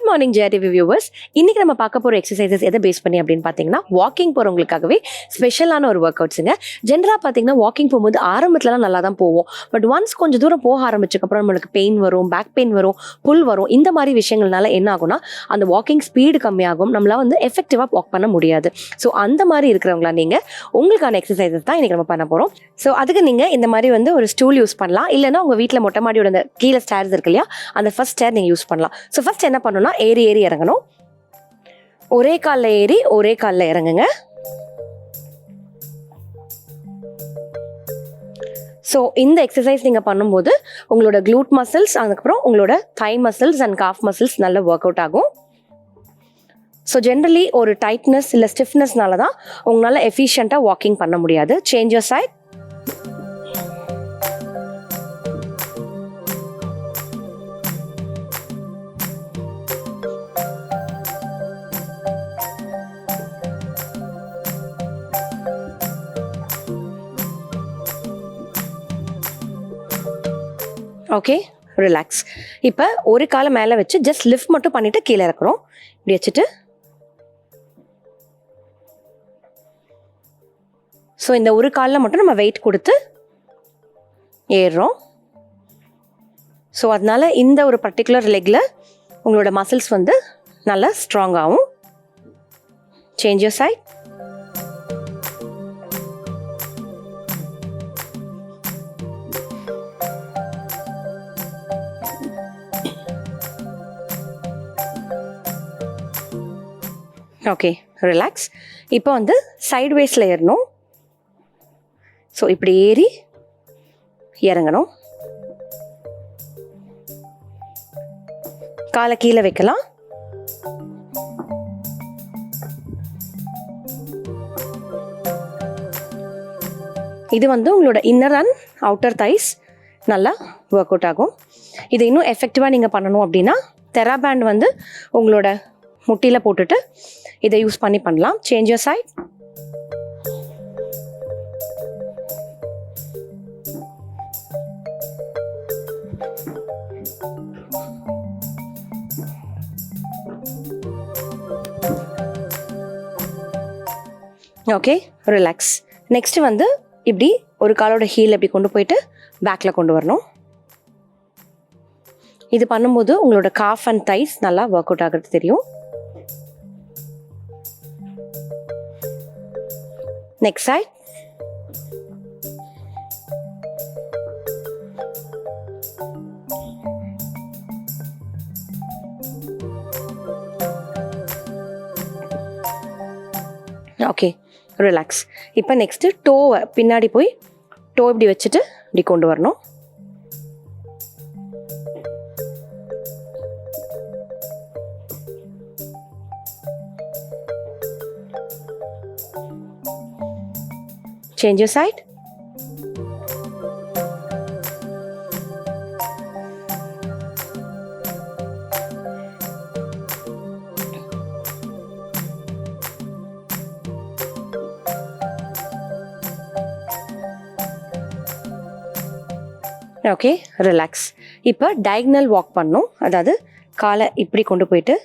Morning Jaya TV viewers. இன்னைக்கு நம்ம பார்க்க போகிற எக்ஸசைசஸ் எதை பேஸ் பண்ணி அப்படின்னு பார்த்தீங்கன்னா, வாக்கிங் போகிறவங்களுக்காகவே ஸ்பெஷலான ஒரு ஒர்க் அவுட்ஸுங்க. ஜென்ரலாக பார்த்தீங்கன்னா வாக்கிங் போகும்போது ஆரம்பத்துலலாம் நல்லா தான் போவோம். பட் ஒன்ஸ் கொஞ்சம் தூரம் போக ஆரம்பிச்சதுக்கப்புறம் நம்மளுக்கு பெயின் வரும், பேக் பெயின் வரும், புல் வரும். இந்த மாதிரி விஷயங்கள்னால என்ன ஆகும்னா அந்த வாக்கிங் ஸ்பீடு கம்மியாகும், நம்மளால் வந்து எஃபெக்டிவாக வாக் பண்ண முடியாது. ஸோ அந்த மாதிரி இருக்கிறவங்களா நீங்கள் உங்களுக்கான எக்ஸசைசஸ் தான் இன்றைக்கி நம்ம பண்ண போகிறோம். ஸோ அதுக்கு நீங்கள் இந்த மாதிரி வந்து ஒரு ஸ்டூல் யூஸ் பண்ணலாம், இல்லைனா உங்கள் வீட்டில் மொட்டை மாடியோட அந்த கீழே ஸ்டேர்ஸ் இருக்கு இல்லையா, அந்த ஃபர்ஸ்ட் ஸ்டேர் நீங்கள் யூஸ் பண்ணலாம். ஸோ ஃபர்ஸ்ட் என்ன பண்ணணும்னா ஏறி இறங்கணும். ஒரே காலில் ஏறி ஒரே காலில் இறங்குங்க. ஸோ இந்த எக்ஸசைஸ் நீங்கள் பண்ணும்போது உங்களோட க்ளூட் மசில்ஸ், அதுக்கப்புறம் உங்களோட thigh muscles and calf muscles நல்ல ஒர்க் அவுட் ஆகும். ஸோ ஜென்ரலி ஒரு டைட்னஸ் இல்லை ஸ்டிஃப்னஸ்னால தான் உங்களால் எஃபிஷியண்ட்டாக வாக்கிங் பண்ண முடியாது. Change your side. Okay, relax. இப்போ ஒரு காலை மேலே வச்சு ஜஸ்ட் லிஃப்ட் மட்டும் பண்ணிவிட்டு கீழே இறக்குறோம். இப்படி வச்சுட்டு ஸோ இந்த ஒரு காலில் மட்டும் நம்ம வெயிட் கொடுத்து ஏறுறோம். ஸோ அதனால் இந்த ஒரு பர்டிகுலர் லெக்கில் உங்களோட மசில்ஸ் வந்து நல்லா ஸ்ட்ராங் ஆகும். Change your side. Okay, relax. இப்போ வந்து சைட்வேஸில் ஏறணும். ஸோ இப்படி ஏறி இறங்கணும். காலை கீழே வைக்கலாம். இது வந்து உங்களோட இன்னர் அண்ட் அவுட்டர் தைஸ் நல்லா ஒர்க் அவுட் ஆகும். இது இன்னும் எஃபெக்டிவாக நீங்கள் பண்ணணும் அப்படின்னா தெராபேண்ட் வந்து உங்களோட முட்டியில் போட்டுட்டு இதை யூஸ் பண்ணி பண்ணலாம். Change your side. Okay, relax. Next வந்து இப்படி ஒரு காலோட ஹீல் இப்படி கொண்டு போயிட்டு பேக்கில் கொண்டு வரணும். இது பண்ணும்போது உங்களோட காஃப் அண்ட் தைஸ் நல்லா ஒர்க் அவுட் ஆகிறது தெரியும். Next side. Okay, relax. இப்போ நெக்ஸ்ட்டு டோவை பின்னாடி போய் டோ இப்படி வச்சுட்டு இப்படி கொண்டு வரணும். Change your side. Okay, relax. இப்போ டயகனல் வாக் பண்ணணும். அதாவது காலை இப்படி கொண்டு போயிட்டு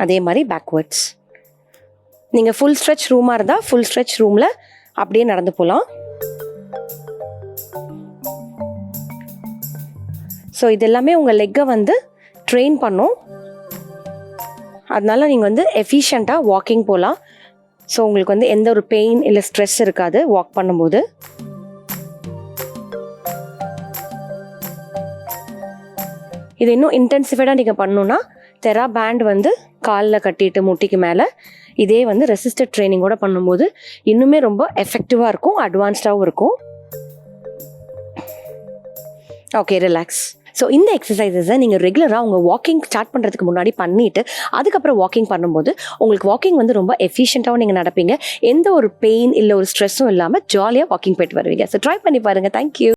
அதே மாதிரி பேக்வேர்ட்ஸ். நீங்கள் ஃபுல் ஸ்ட்ரெச் ரூமாக இருந்தால் ஃபுல் ஸ்ட்ரெச் ரூமில் அப்படியே நடந்து போகலாம். ஸோ இது எல்லாமே உங்கள் லெக்கை வந்து ட்ரெயின் பண்ணும். அதனால நீங்கள் வந்து எஃபிஷியண்ட்டாக வாக்கிங் போகலாம். ஸோ உங்களுக்கு வந்து எந்த ஒரு பெயின் இல்லை ஸ்ட்ரெஸ் இருக்காது வாக் பண்ணும்போது. இது இன்னும் இன்டென்சிஃபைடாக நீங்கள் பண்ணணுன்னா தெரா பேண்ட் வந்து காலில் கட்டிட்டு முட்டிக்கு மேலே இதே வந்து ரெசிஸ்டட் ட்ரைனிங்கோட பண்ணும்போது இன்னுமே ரொம்ப எஃபெக்டிவாக இருக்கும், அட்வான்ஸ்டாகவும் இருக்கும். Okay, relax. ஸோ இந்த எக்ஸசைசஸை நீங்கள் ரெகுலராக உங்கள் வாக்கிங் ஸ்டார்ட் பண்ணுறதுக்கு முன்னாடி பண்ணிவிட்டு அதுக்கப்புறம் வாக்கிங் பண்ணும்போது உங்களுக்கு வாக்கிங் வந்து ரொம்ப எஃபிஷியண்ட்டாகவும் நீங்கள் நடப்பீங்க. எந்த ஒரு பெயின் இல்லை ஒரு ஸ்ட்ரெஸ்ஸும் இல்லாமல் ஜாலியாக வாக்கிங் போயிட்டு வருவீங்க. ஸோ ட்ரை பண்ணி பாருங்கள். தேங்க்யூ.